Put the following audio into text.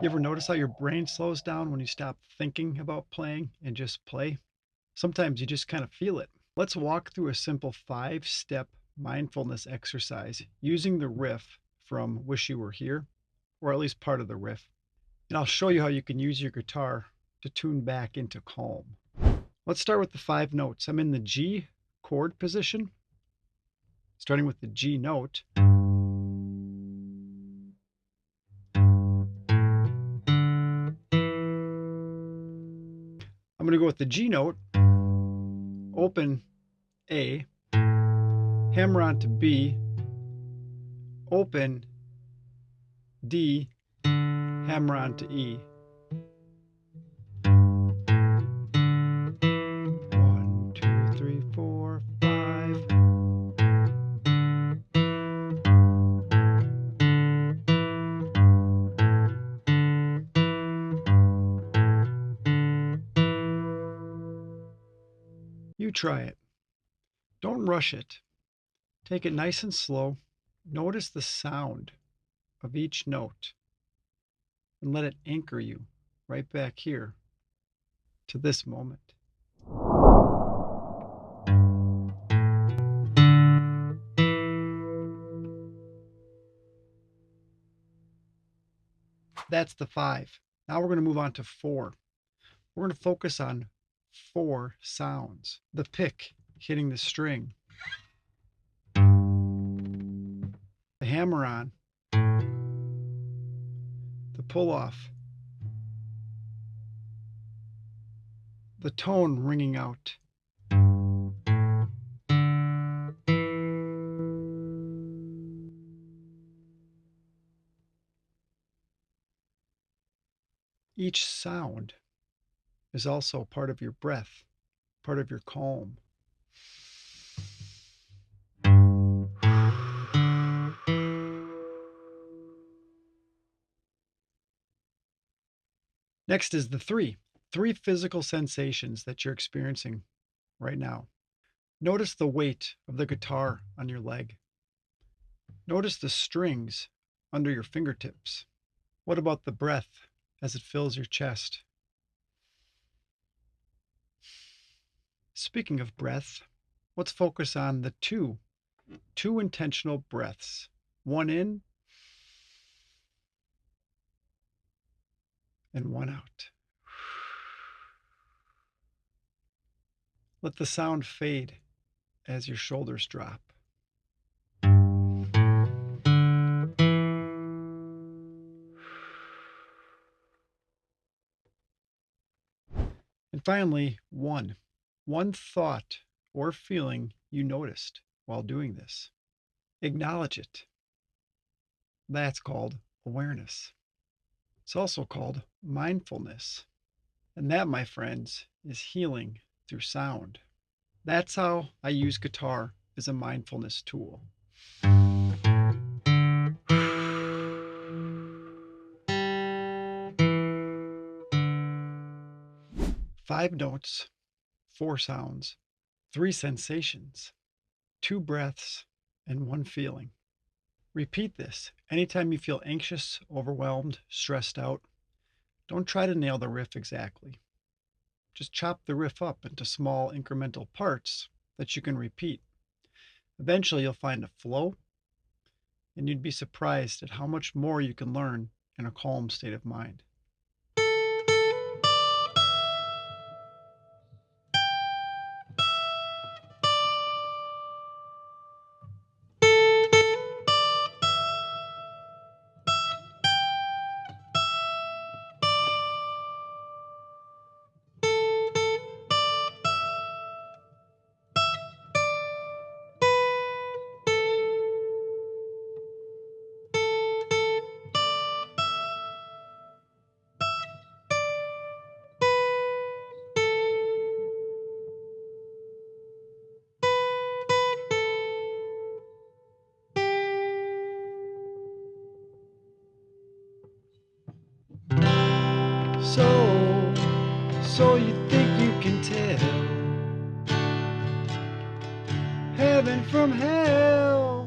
You ever notice how your brain slows down when you stop thinking about playing and just play? Sometimes you just kind of feel it. Let's walk through a simple 5-step mindfulness exercise using the riff from Wish You Were Here, or at least part of the riff. And I'll show you how you can use your guitar to tune back into calm. Let's start with the 5 notes. I'm in the G chord position, starting with the G note. I'm going to go with the G note, open A, hammer onto B, open D, hammer onto E. 1, 2, 3, 4, 5. You try it. Don't rush it. Take it nice and slow. Notice the sound of each note and let it anchor you right back here to this moment. That's the 5. Now we're going to move on to 4. We're going to focus on 4 sounds. The pick hitting the string, the hammer on, the pull off, the tone ringing out, each sound is also part of your breath, part of your calm. Next is the 3. 3 physical sensations that you're experiencing right now. Notice the weight of the guitar on your leg. Notice the strings under your fingertips. What about the breath as it fills your chest? Speaking of breath, let's focus on the two intentional breaths. One in and one out. Let the sound fade as your shoulders drop. And finally, one thought or feeling you noticed while doing this. Acknowledge it. That's called awareness. It's also called mindfulness. And that, my friends, is healing through sound. That's how I use guitar as a mindfulness tool. 5 notes, 4 sounds, 3 sensations, 2 breaths, and 1 feeling. Repeat this anytime you feel anxious, overwhelmed, stressed out. Don't try to nail the riff exactly. Just chop the riff up into small incremental parts that you can repeat. Eventually you'll find a flow, and you'd be surprised at how much more you can learn in a calm state of mind. So you think you can tell heaven from hell?